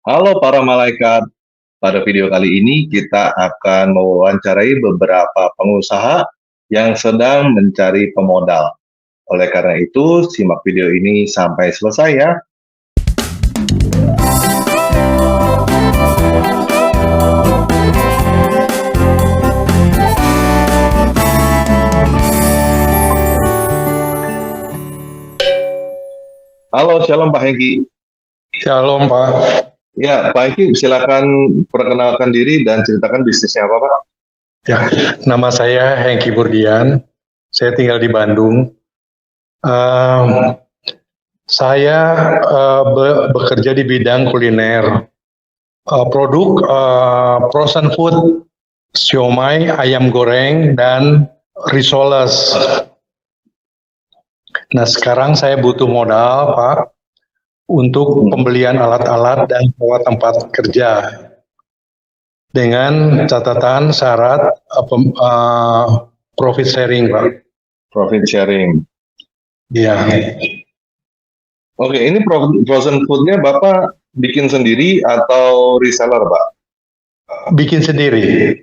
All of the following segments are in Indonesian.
Halo para malaikat, pada video kali ini kita akan mewawancarai beberapa pengusaha yang sedang mencari pemodal. Oleh karena itu, simak video ini sampai selesai ya. Halo, shalom Pak Hengki. Shalom Pak. Ya, Pak Hengki silakan perkenalkan diri dan ceritakan bisnisnya apa Pak? Ya, nama saya Hengki Burdian. Saya tinggal di Bandung. Saya bekerja di bidang kuliner. Produk frozen food, siomay, ayam goreng, dan risoles. Nah, sekarang saya butuh modal, Pak, untuk pembelian alat-alat dan sewa tempat kerja. Dengan catatan syarat profit sharing, Pak. Profit sharing. Iya. Oke, ini frozen foodnya Bapak bikin sendiri atau reseller Pak? Bikin sendiri.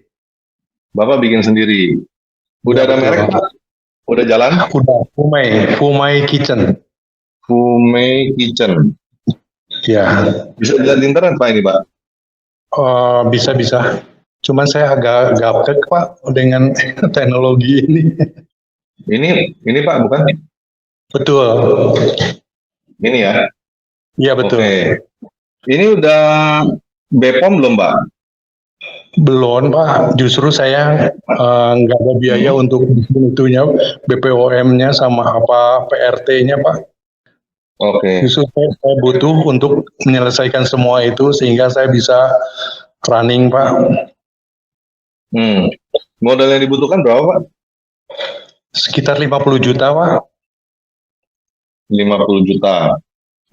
Bapak bikin sendiri. Udah ada merek Pak? Udah jalan? Udah, Fumay Kitchen. Fumay Kitchen. Ya. Bisa dilihat di internet Pak ini Pak? Bisa. Cuman saya agak gaptek Pak dengan teknologi ini. Ini Pak bukan? Betul. Ini ya? Iya betul. Oke. Ini udah BPOM belum Pak? Belum Pak. Justru saya nggak ada biaya untuk itunya, BPOM-nya sama apa PRT-nya Pak. Oke. Justru saya butuh untuk menyelesaikan semua itu sehingga saya bisa running Pak. Modal yang dibutuhkan berapa Pak? Sekitar 50 juta Pak. 50 juta.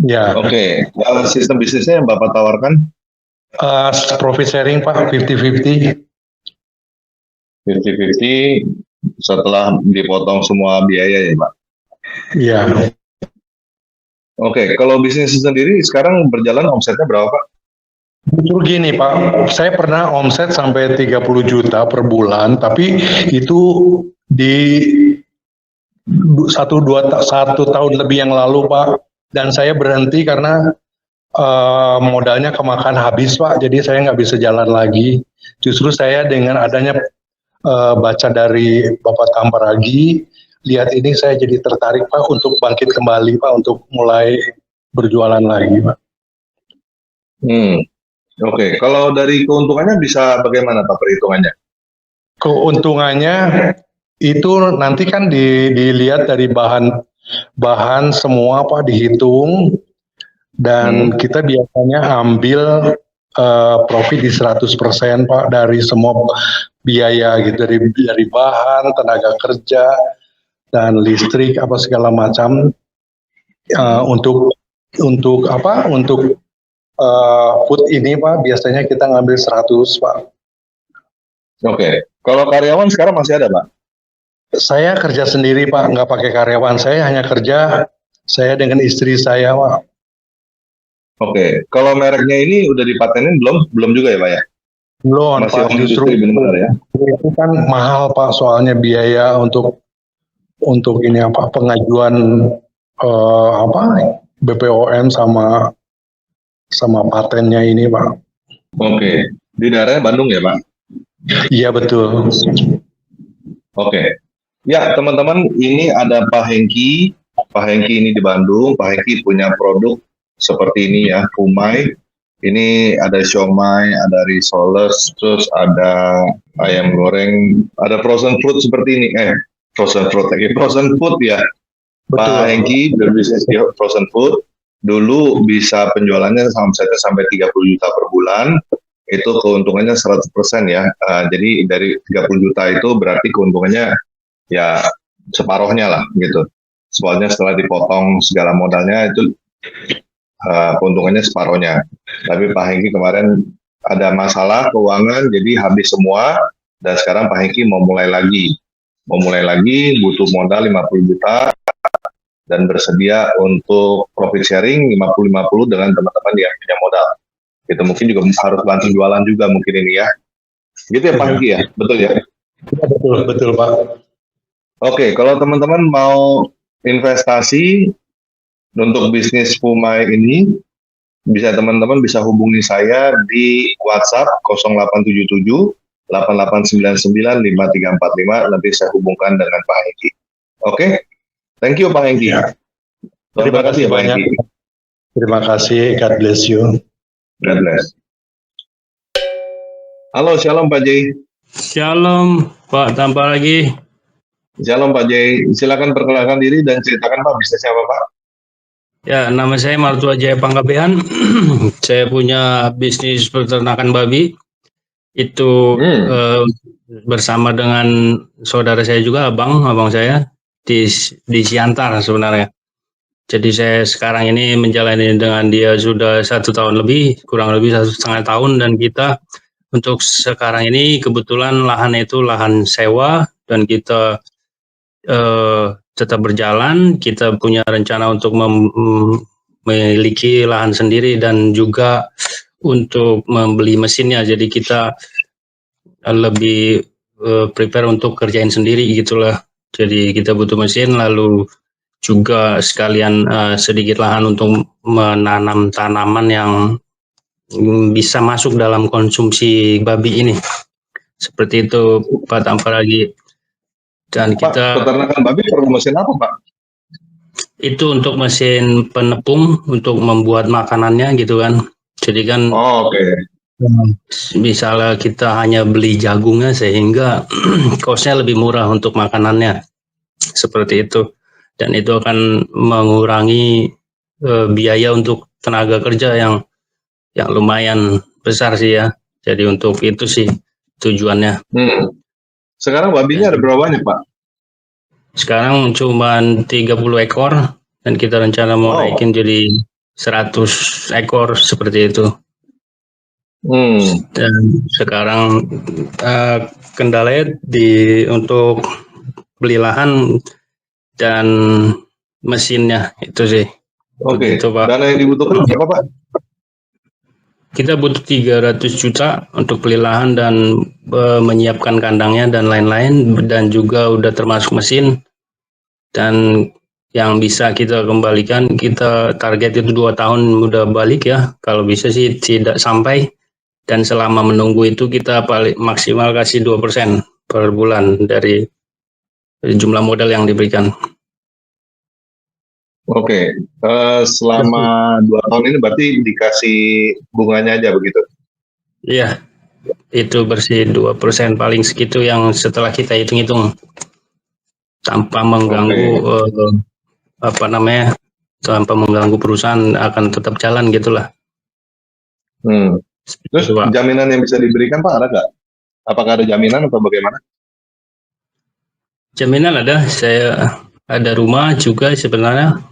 Ya. Oke. Sistem bisnisnya yang Bapak tawarkan? Profit sharing Pak, 50-50. 50-50 setelah dipotong semua biaya ya Pak? Iya. Oke, kalau bisnis sendiri sekarang berjalan omsetnya berapa Pak? Betul gini Pak, saya pernah omset sampai 30 juta per bulan, tapi itu di satu tahun lebih yang lalu Pak, dan saya berhenti karena modalnya kemakan habis Pak, jadi saya nggak bisa jalan lagi. Justru saya dengan adanya baca dari Bapak Tambaragi, lihat ini saya jadi tertarik Pak untuk bangkit kembali Pak, untuk mulai berjualan lagi Pak. Oke, kalau dari keuntungannya bisa bagaimana Pak perhitungannya? Keuntungannya itu nanti kan dilihat dari bahan semua Pak, dihitung. Dan kita biasanya ambil profit di 100% Pak dari semua biaya gitu, dari bahan, tenaga kerja, dan listrik apa segala macam. Untuk food ini Pak biasanya kita ngambil 100 Pak. Oke, kalau karyawan sekarang masih ada Pak? Saya kerja sendiri Pak, nggak pakai karyawan, saya hanya kerja saya dengan istri saya Pak. Oke, kalau mereknya ini udah dipatenin belum juga ya Pak ya? Belum masih Pak, justru benar ya? Itu kan mahal Pak, soalnya biaya untuk ini apa, pengajuan BPOM sama patennya ini Pak. Oke, di daerahnya Bandung ya Pak? Iya betul. Oke, ya teman-teman, ini ada Pak Hengki. Pak Hengki ini di Bandung. Pak Hengki punya produk seperti ini ya, Fumay. Ini ada siomay, ada risoles, terus ada ayam goreng, ada frozen fruit seperti ini. Frozen food ya. Betul. Pak Hengki berbisnis di frozen food. Dulu bisa penjualannya sampai 30 juta per bulan. Itu keuntungannya 100% ya. Jadi dari 30 juta itu berarti keuntungannya ya separuhnya lah gitu. Soalnya setelah dipotong segala modalnya itu keuntungannya separuhnya. Tapi Pak Hengki kemarin ada masalah keuangan, jadi habis semua, dan sekarang Pak Hengki mau mulai lagi, butuh modal 50 juta, dan bersedia untuk profit sharing 50-50 dengan teman-teman yang punya modal. Gitu, mungkin juga harus bantu jualan juga mungkin ini ya. Gitu ya Pak Hengki ya, betul ya? Betul, betul Pak. Oke, kalau teman-teman mau investasi untuk bisnis Pumai ini, teman-teman bisa hubungi saya di WhatsApp 0877 8899 5345, nanti saya hubungkan dengan Pak Hengki. Oke, thank you Pak Hengki. Ya. Terima kasih Pak banyak. Hengki. Terima kasih, God bless you. God bless. Halo, shalom Pak Jay. Shalom Pak, tambah lagi. Shalom Pak Jay, silakan perkenalkan diri dan ceritakan Pak bisnisnya apa Pak? Ya, nama saya Martua Jaya Panggabean. Saya punya bisnis peternakan babi. Itu bersama dengan saudara saya juga, abang saya di Siantar sebenarnya. Jadi saya sekarang ini menjalani dengan dia sudah 1 tahun lebih, kurang lebih 1,5 tahun, dan kita untuk sekarang ini kebetulan lahan itu lahan sewa dan kita tetap berjalan. Kita punya rencana untuk memiliki lahan sendiri dan juga untuk membeli mesinnya. Jadi kita lebih prepare untuk kerjain sendiri gitulah. Jadi kita butuh mesin, lalu juga sekalian sedikit lahan untuk menanam tanaman yang bisa masuk dalam konsumsi babi ini. Seperti itu Pak, tanpa lagi. Dan Pak, peternakan babi perlu mesin apa Pak? Itu untuk mesin penepung untuk membuat makanannya gitu kan. Jadi kan misalnya kita hanya beli jagungnya sehingga cost-nya lebih murah untuk makanannya. Seperti itu. Dan itu akan mengurangi biaya untuk tenaga kerja yang lumayan besar sih ya. Jadi untuk itu sih tujuannya. Sekarang babinya ada berapa banyak Pak? Sekarang cuma 30 ekor dan kita rencana mau naikin jadi 100 ekor seperti itu. Dan sekarang kendalanya untuk beli lahan dan mesinnya itu sih. Oke. Dana yang dibutuhkan berapa Pak? Kita butuh 300 juta untuk beli lahan dan menyiapkan kandangnya dan lain-lain, dan juga udah termasuk mesin. Dan yang bisa kita kembalikan, kita target itu 2 tahun udah balik ya. Kalau bisa sih tidak sampai. Dan selama menunggu itu kita paling maksimal kasih 2% per bulan dari jumlah modal yang diberikan. Oke, selama 2 tahun ini berarti dikasih bunganya aja begitu? Iya, itu bersih 2% paling segitu yang setelah kita hitung-hitung tanpa mengganggu tanpa mengganggu perusahaan, akan tetap jalan gitulah. Terus jaminan yang bisa diberikan Pak ada nggak? Apakah ada jaminan atau bagaimana? Jaminan ada, saya ada rumah juga sebenarnya.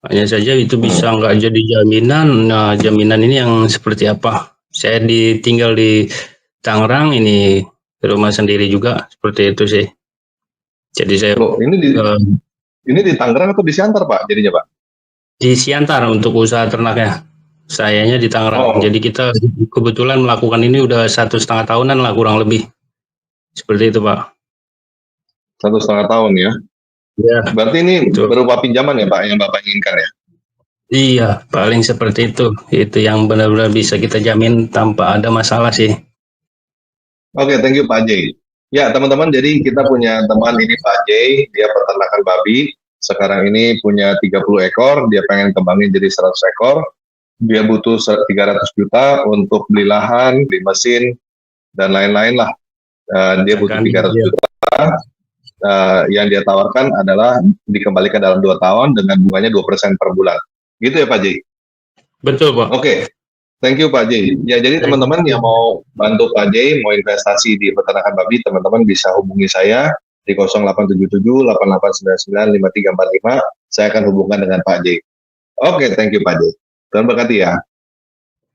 Hanya saja itu bisa nggak jadi jaminan. Nah, jaminan ini yang seperti apa? Saya tinggal di Tangerang, ini rumah sendiri juga, seperti itu sih. Jadi saya ini di Tangerang atau di Siantar Pak jadinya Pak? Di Siantar untuk usaha ternaknya. Sayanya di Tangerang. Jadi kita kebetulan melakukan ini udah 1,5 tahunan lah kurang lebih. Seperti itu Pak. 1,5 tahun ya? Ya. Berarti ini berupa pinjaman ya Pak yang Bapak inginkan ya? Iya, paling seperti itu. Itu yang benar-benar bisa kita jamin tanpa ada masalah sih. Oke, thank you Pak Jay. Ya teman-teman, jadi kita punya teman ini Pak Jay, dia peternakan babi. Sekarang ini punya 30 ekor, dia pengen kembangin jadi 100 ekor. Dia butuh 300 juta untuk beli lahan, beli mesin, dan lain-lain lah. Dia butuh 300 juta. Yang dia tawarkan adalah dikembalikan dalam 2 tahun dengan bunganya 2% per bulan. Gitu ya Pak Jay? Betul Pak. Oke, thank you Pak Jay. Ya jadi teman-teman yang mau bantu Pak Jay, mau investasi di peternakan babi, teman-teman bisa hubungi saya di 0877 8899 5345. Saya akan hubungkan dengan Pak Jay. Oke, thank you Pak Jay. Tuhan berkati ya.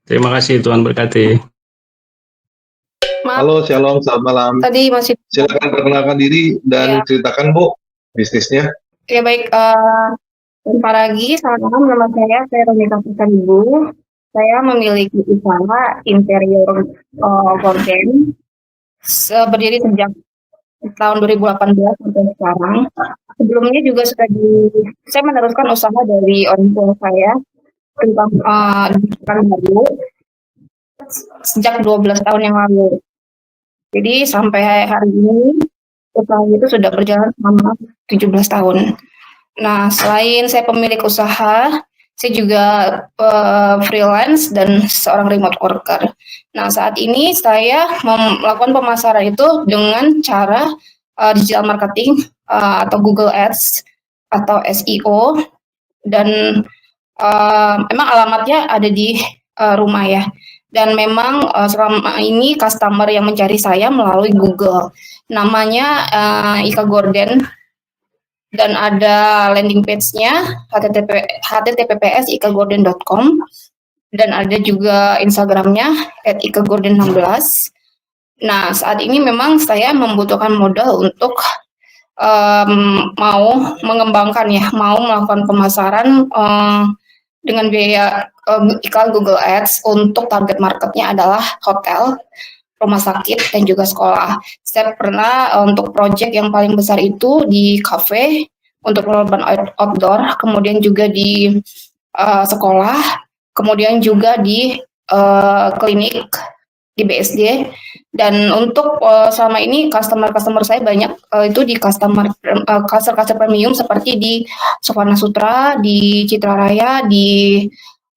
Terima kasih, Tuhan berkati. Halo, shalom, selamat malam. Tadi masih. Silakan perkenalkan diri dan ceritakan Bu bisnisnya. Ya baik, selamat pagi, selamat malam, nama saya Ronika Ibu. saya memiliki usaha interior gorden berdiri sejak tahun 2018 sampai sekarang. Sebelumnya juga saya meneruskan usaha dari orang tua saya tentang digital baru sejak 12 tahun yang lalu. Jadi sampai hari ini usaha itu sudah berjalan selama 17 tahun. Nah, selain saya pemilik usaha, saya juga freelance dan seorang remote worker. Nah, saat ini saya melakukan pemasaran itu dengan cara digital marketing atau Google Ads atau SEO, dan memang alamatnya ada di rumah ya. Dan memang selama ini customer yang mencari saya melalui Google. Namanya Ika Gorden, dan ada landing page-nya https://ikagorden.com, dan ada juga Instagram-nya @ikagorden16. Nah, saat ini memang saya membutuhkan modal untuk mau mengembangkan ya, mau melakukan pemasaran dengan biaya iklan Google Ads. Untuk target marketnya adalah hotel, rumah sakit, dan juga sekolah. Saya pernah untuk project yang paling besar itu di cafe untuk urban outdoor, kemudian juga di sekolah, kemudian juga di klinik di BSD. Dan untuk selama ini customer saya banyak itu di customer premium seperti di Sofana Sutra, di Citra Raya, di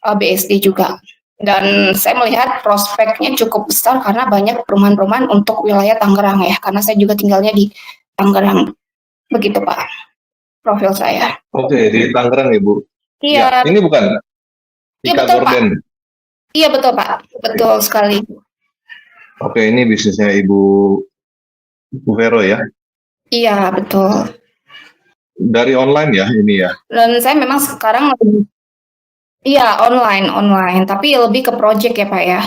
BSD juga. Dan saya melihat prospeknya cukup besar karena banyak perumahan-perumahan untuk wilayah Tangerang ya, karena saya juga tinggalnya di Tangerang. Begitu Pak, profil saya. Oke, di Tangerang Ibu. Iya. Ya, ini bukan Iya Ika betul Gorden. Pak. Iya betul Pak, betul sekali. Oke, ini bisnisnya Ibu Vero ya? Iya betul. Dari online ya ini ya? Dan saya memang sekarang iya online, tapi lebih ke project ya Pak ya.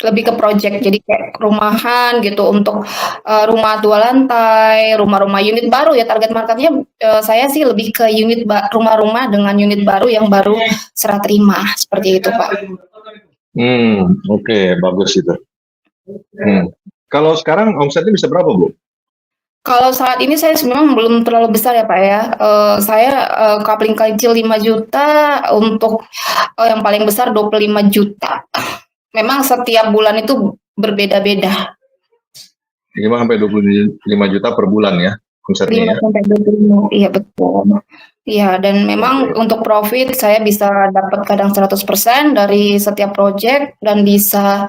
Lebih ke project, jadi kayak rumahan gitu, untuk rumah 2 lantai, rumah-rumah unit baru ya. Target marketnya saya sih lebih ke rumah-rumah dengan unit baru yang baru serah terima, seperti itu Pak. Oke, bagus itu. Kalau sekarang omsetnya bisa berapa Bu? Kalau saat ini saya memang belum terlalu besar ya Pak ya. Saya kapling kecil 5 juta, untuk yang paling besar 25 juta. Memang setiap bulan itu berbeda-beda. 5-25 juta per bulan ya omsetnya ya? 5-25, iya betul. Iya, dan memang untuk profit saya bisa dapat kadang 100% dari setiap project, dan bisa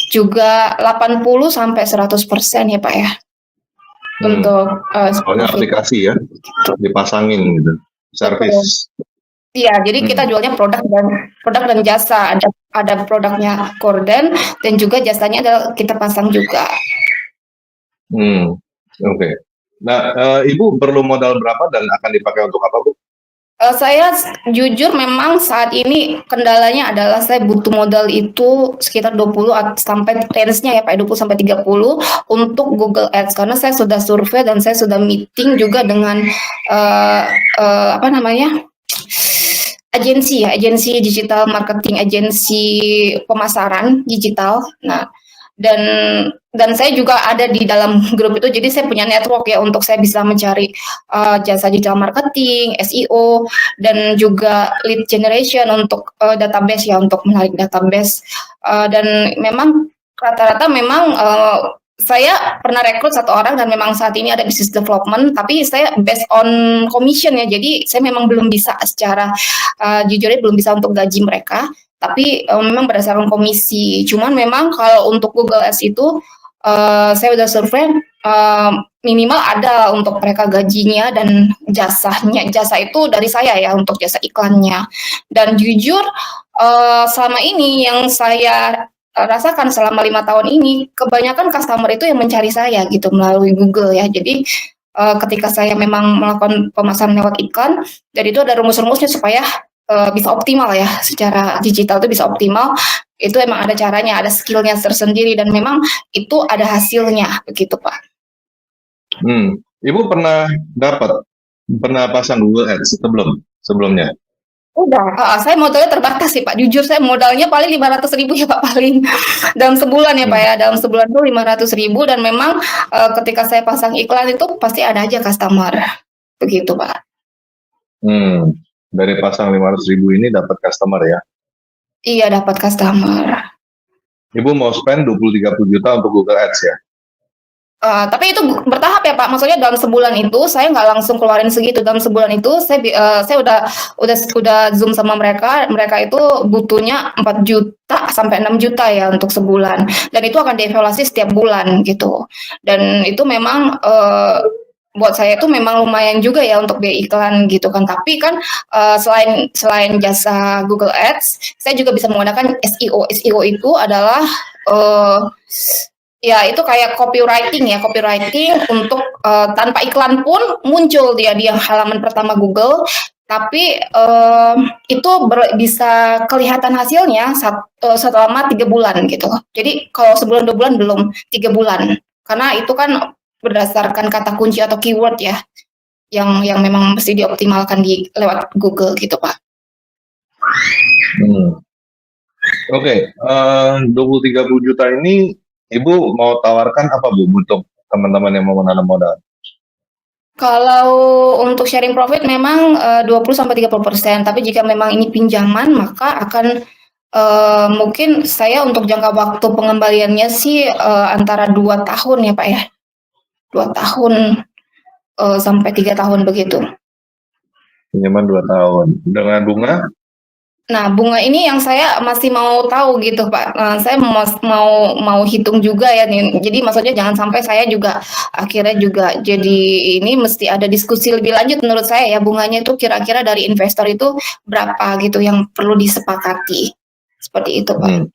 juga 80-100% ya Pak ya. Untuk soalnya aplikasi ya, dipasangin gitu, service. Iya, jadi kita jualnya produk dan jasa. Ada produknya Gorden, dan juga jasanya kita pasang juga. Oke. Nah, Ibu perlu modal berapa dan akan dipakai untuk apa Bu? Saya jujur memang saat ini kendalanya adalah saya butuh modal itu sekitar 20 sampai range-nya ya Pak, 20 sampai 30 untuk Google Ads, karena saya sudah survei dan saya sudah meeting juga dengan agensi digital marketing, agensi pemasaran digital. Nah, dan saya juga ada di dalam grup itu, jadi saya punya network ya untuk saya bisa mencari jasa digital marketing, SEO, dan juga lead generation untuk database ya, untuk menarik database. Dan memang rata-rata memang saya pernah rekrut 1 orang, dan memang saat ini ada business development, tapi saya based on commission ya, jadi saya memang belum bisa secara jujurnya belum bisa untuk gaji mereka, tapi memang berdasarkan komisi. Cuman memang kalau untuk Google Ads itu saya udah survei minimal ada untuk mereka gajinya dan jasanya. Jasa itu dari saya ya, untuk jasa iklannya. Dan jujur selama ini yang saya rasakan selama 5 tahun ini, kebanyakan customer itu yang mencari saya gitu melalui Google ya. Jadi ketika saya memang melakukan pemasaran lewat iklan, dan itu ada rumus-rumusnya supaya bisa optimal ya, secara digital itu bisa optimal. Itu emang ada caranya, ada skillnya tersendiri, dan memang itu ada hasilnya, begitu Pak. Ibu pernah pasang Google Ads sebelumnya? Udah, saya modalnya terbatas sih Pak. Jujur saya modalnya paling 500.000 ya Pak paling dalam sebulan ya Pak Hmm. ya. Dalam sebulan tuh 500.000 dan memang ketika saya pasang iklan itu pasti ada aja customer. Begitu Pak. Dari pasang 500.000 ini dapat customer ya. Iya dapat customer. Ibu mau spend 20-30 juta untuk Google Ads ya? Tapi itu bertahap ya Pak. Maksudnya dalam sebulan itu saya nggak langsung keluarin segitu. Dalam sebulan itu saya udah zoom sama mereka. Mereka itu butuhnya 4 juta sampai 6 juta ya untuk sebulan. Dan itu akan dievaluasi setiap bulan gitu. Dan itu memang buat saya itu memang lumayan juga ya untuk biaya iklan gitu kan. Tapi kan selain jasa Google Ads, saya juga bisa menggunakan SEO. SEO itu adalah ya itu kayak copywriting untuk tanpa iklan pun muncul dia di halaman pertama Google, tapi itu bisa kelihatan hasilnya selama 3 bulan gitu. Jadi kalau sebulan 2 bulan belum, 3 bulan. Karena itu kan berdasarkan kata kunci atau keyword ya, yang memang mesti dioptimalkan lewat Google gitu Pak. Oke, 20-30 juta ini Ibu mau tawarkan apa Bu untuk teman-teman yang mau menanam modal? Kalau untuk sharing profit memang 20-30%, tapi jika memang ini pinjaman maka akan mungkin saya untuk jangka waktu pengembaliannya sih antara 2 tahun ya Pak ya. 2 tahun sampai 3 tahun begitu. Pinjaman 2 tahun. Dengan bunga? Nah, bunga ini yang saya masih mau tahu gitu Pak. Saya mau hitung juga ya. Jadi maksudnya jangan sampai saya juga akhirnya juga jadi ini mesti ada diskusi lebih lanjut menurut saya ya, bunganya itu kira-kira dari investor itu berapa gitu yang perlu disepakati. Seperti itu Pak.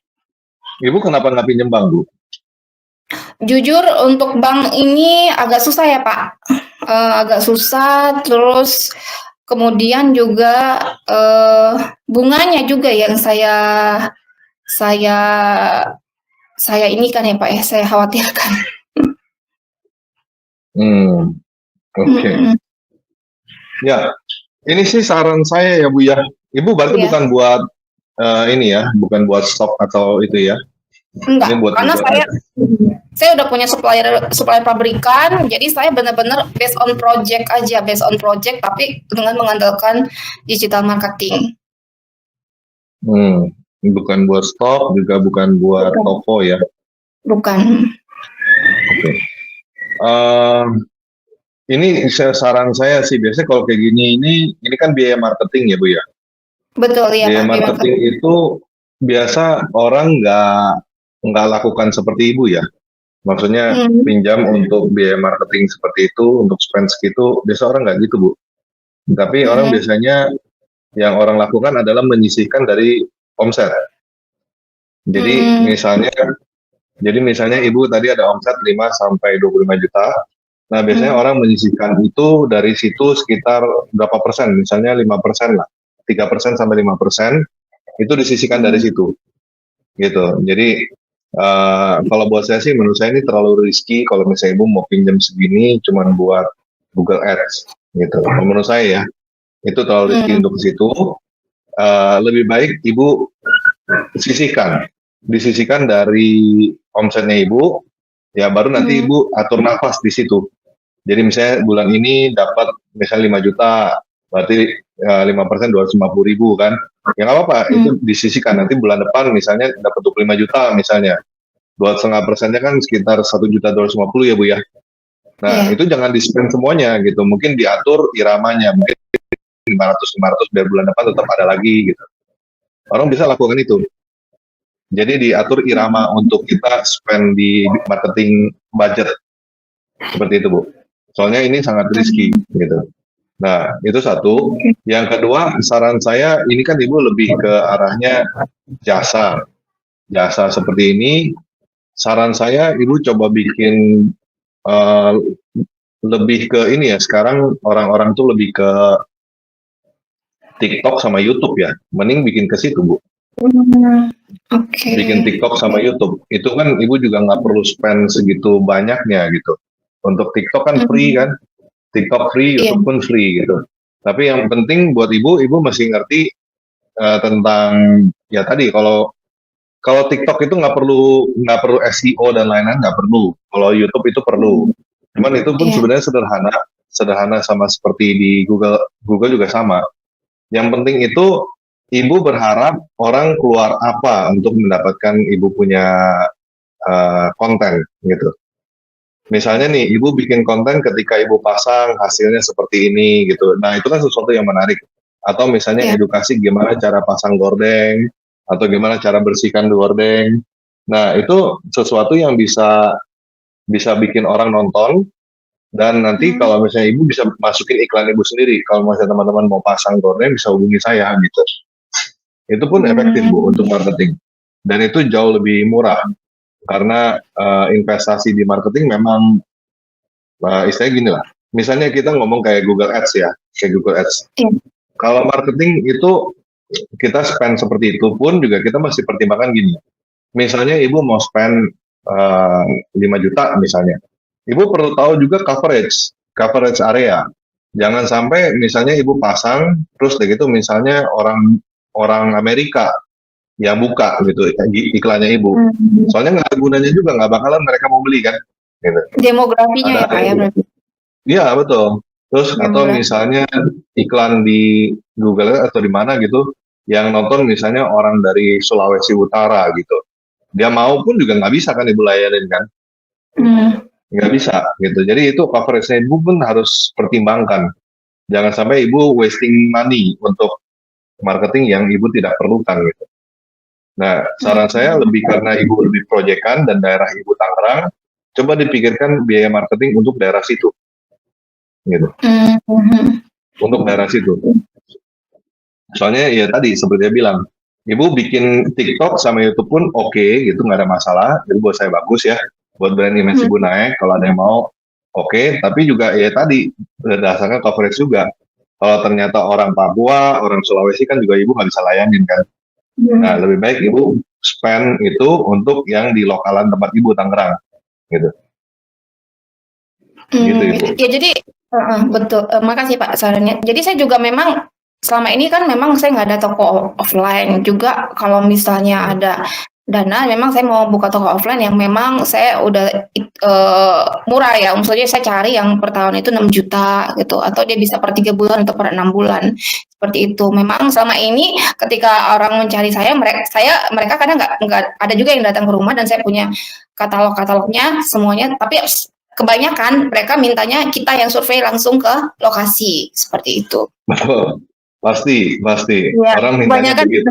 Ibu kenapa nggak pinjam bank Bu? Jujur untuk bank ini agak susah ya Pak. Agak susah, terus kemudian juga bunganya juga yang saya ini kan ya Pak ya, saya khawatirkan. Oke. Ya, ini sih saran saya ya Bu ya. Ibu berarti bukan buat ini ya, bukan buat stok atau itu ya? Enggak, ini buat karena saya udah punya supplier pabrikan, jadi saya benar-benar based on project aja, tapi dengan mengandalkan digital marketing. Bukan buat stok, juga bukan buat toko ya? Bukan. Oke. Ini saran saya sih, biasanya kalau kayak gini, ini kan biaya marketing ya Bu ya? Betul ya. Biaya marketing itu biasa orang nggak lakukan seperti Ibu ya. Maksudnya pinjam untuk biaya marketing seperti itu, untuk spend segitu, biasa orang nggak gitu Bu. Tapi orang biasanya yang orang lakukan adalah menyisihkan dari omset. Jadi misalnya Ibu tadi ada omset 5-25 juta. Nah biasanya orang menyisihkan itu dari situ sekitar berapa persen, misalnya 5% lah, 3% sampai 5%, itu disisihkan dari situ. Gitu. Jadi kalau buat saya sih, menurut saya ini terlalu risky kalau misalnya Ibu mau pinjam segini cuma buat Google Ads gitu. Menurut saya ya, itu terlalu risky untuk ke situ. Lebih baik Ibu disisihkan dari omsetnya Ibu, ya baru nanti Ibu atur nafas di situ. Jadi misalnya bulan ini dapat misalnya 5 juta, berarti 5% 250.000 kan. Ya nggak apa-apa, itu disisihkan. Nanti bulan depan misalnya dapat 25 juta misalnya. 2,5%-nya kan sekitar 1.250.000 ya Bu ya. Nah itu jangan di-spend semuanya gitu. Mungkin diatur iramanya. Mungkin 500 biar bulan depan tetap ada lagi gitu. Orang bisa lakukan itu. Jadi diatur irama untuk kita spend di marketing budget. Seperti itu Bu. Soalnya ini sangat risky gitu. Nah, itu satu. Yang kedua, saran saya ini kan Ibu lebih ke arahnya jasa. Jasa seperti ini, saran saya Ibu coba bikin lebih ke ini ya. Sekarang orang-orang tuh lebih ke TikTok sama YouTube ya. Mending bikin ke situ Bu. Bikin TikTok sama YouTube. Itu kan Ibu juga nggak perlu spend segitu banyaknya gitu. Untuk TikTok kan free kan, TikTok free, YouTube pun free gitu. Tapi yang penting buat Ibu mesti ngerti tentang ya tadi kalau TikTok itu nggak perlu SEO dan lain-lain, nggak perlu. Kalau YouTube itu perlu. Cuman itu pun Iya. sebenarnya sederhana sama seperti di Google juga sama. Yang penting itu ibu berharap orang keluar apa untuk mendapatkan ibu punya konten gitu. Misalnya nih, ibu bikin konten ketika ibu pasang hasilnya seperti ini gitu. Nah, itu kan sesuatu yang menarik. Atau misalnya Iya. edukasi gimana cara pasang gorden, atau gimana cara bersihkan gorden. Nah, itu sesuatu yang bisa bikin orang nonton, dan nanti kalau misalnya ibu bisa masukin iklan ibu sendiri. Kalau misalnya teman-teman mau pasang gorden, bisa hubungi saya gitu. Itu pun efektif Bu untuk marketing. Dan itu jauh lebih murah. Karena investasi di marketing memang istilahnya gini lah. Misalnya kita ngomong kayak Google Ads ya, kayak Google Ads. Iya. Kalau marketing itu kita spend seperti itu pun juga kita mesti pertimbangkan gini. Misalnya ibu mau spend 5 juta misalnya. Ibu perlu tahu juga coverage area. Jangan sampai misalnya ibu pasang terus begitu misalnya orang Amerika yang buka gitu iklannya ibu. Soalnya nggak ada gunanya juga, nggak bakalan mereka mau beli kan. Gitu. Demografinya ya Pak ya berarti. Iya betul. Terus atau misalnya iklan di Google atau di mana gitu, yang nonton misalnya orang dari Sulawesi Utara gitu. Dia mau pun juga nggak bisa kan ibu layanin kan. Nggak bisa gitu. Jadi itu coverage-nya ibu pun harus pertimbangkan. Jangan sampai ibu wasting money untuk marketing yang ibu tidak perlukan gitu. Nah, saran saya lebih karena ibu lebih proyekan dan daerah ibu Tangerang, coba dipikirkan biaya marketing untuk daerah situ. Gitu. Untuk daerah situ. Soalnya ya tadi seperti dia bilang, ibu bikin TikTok sama YouTube pun oke, gitu, nggak ada masalah. Jadi buat saya bagus ya, buat brand image ibu naik. Kalau ada yang mau, oke. Tapi juga ya tadi berdasarkan coverage juga. Kalau ternyata orang Papua, orang Sulawesi kan juga ibu nggak bisa layanin kan. Nah, lebih baik ibu spend itu untuk yang di lokalan tempat ibu Tangerang, gitu. Gitu ibu. Ya jadi betul. Makasih Pak sarannya. Jadi saya juga memang selama ini kan memang saya nggak ada toko offline juga. Kalau misalnya ada dana, memang saya mau buka toko offline yang memang saya udah murah ya. Maksudnya saya cari yang per tahun itu 6 juta gitu, atau dia bisa per 3 bulan atau per 6 bulan seperti itu. Memang selama ini ketika orang mencari saya mereka kadang nggak ada juga yang datang ke rumah, dan saya punya katalognya semuanya. Tapi kebanyakan mereka mintanya kita yang survei langsung ke lokasi seperti itu. Betul. Pasti. Ya, Orang mintanya begitu.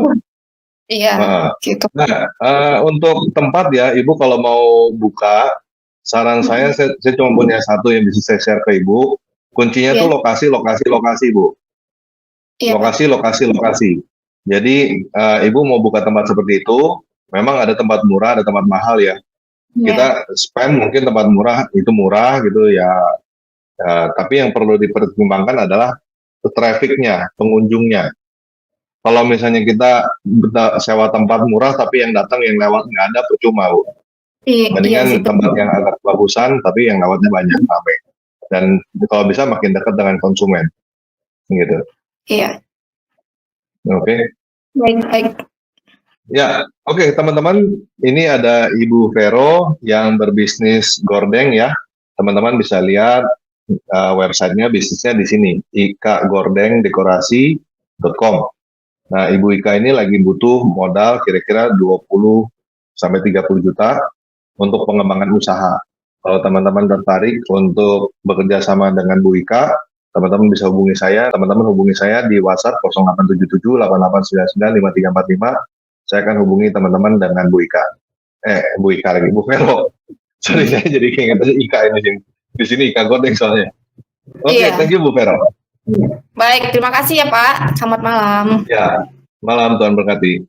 Iya, gitu. Nah, untuk tempat ya, ibu kalau mau buka, saran saya cuma punya satu yang bisa saya share ke ibu. Kuncinya tuh lokasi, ibu. Iya, Lokasi. Jadi ibu mau buka tempat seperti itu, memang ada tempat murah, ada tempat mahal ya. Kita spend mungkin tempat murah itu murah gitu ya. Tapi yang perlu dipertimbangkan adalah trafficnya, pengunjungnya. Kalau misalnya kita sewa tempat murah tapi yang datang yang lewat nggak ada, percuma Bu. Mendingan tempat yang agak bagusan tapi yang lewatnya banyak ramai. Dan kalau bisa makin dekat dengan konsumen, gitu. Iya. Oke. Baik. Ya, oke teman-teman, ini ada Ibu Vero yang berbisnis gordeng ya. Teman-teman bisa lihat websitenya, bisnisnya di sini, ikagordengdekorasi.com. Nah, Ibu Ika ini lagi butuh modal kira-kira 20 sampai 30 juta untuk pengembangan usaha. Kalau teman-teman tertarik untuk bekerja sama dengan Bu Ika, teman-teman bisa hubungi saya. Teman-teman hubungi saya di WhatsApp 0877 8899 5345. Saya akan hubungi teman-teman dengan Bu Ika. Bu Ika lagi, Bu Vero. Sorry, saya jadi keinget aja Ika ini. Di sini Ika Gordeng soalnya. Oke, thank you Bu Vero. Baik, terima kasih ya Pak. Selamat malam. Ya, malam, Tuhan berkati.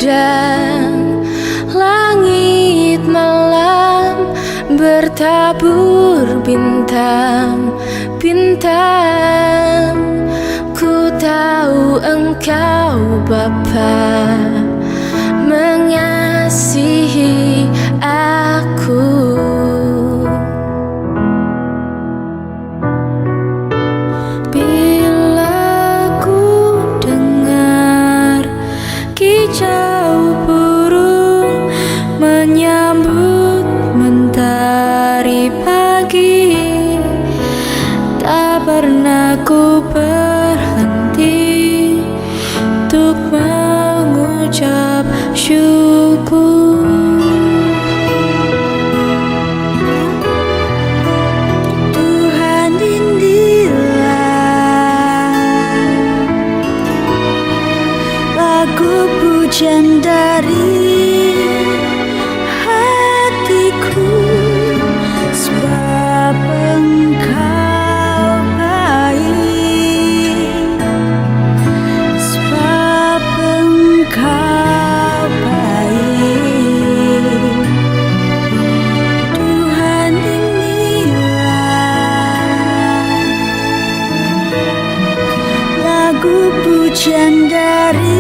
dan langit malam bertabur bintang-bintang. Ku tahu Engkau Bapa mengasihi aku. Bila ku dengar kicau burung menyambut mentari pagi, tak pernah ku berhenti untuk mengucap syukur. Tuhan, inilah lagu pujian dari hatiku, sebab Engkau baik, sebab Engkau baik. Tuhan, inilah lagu pujian dari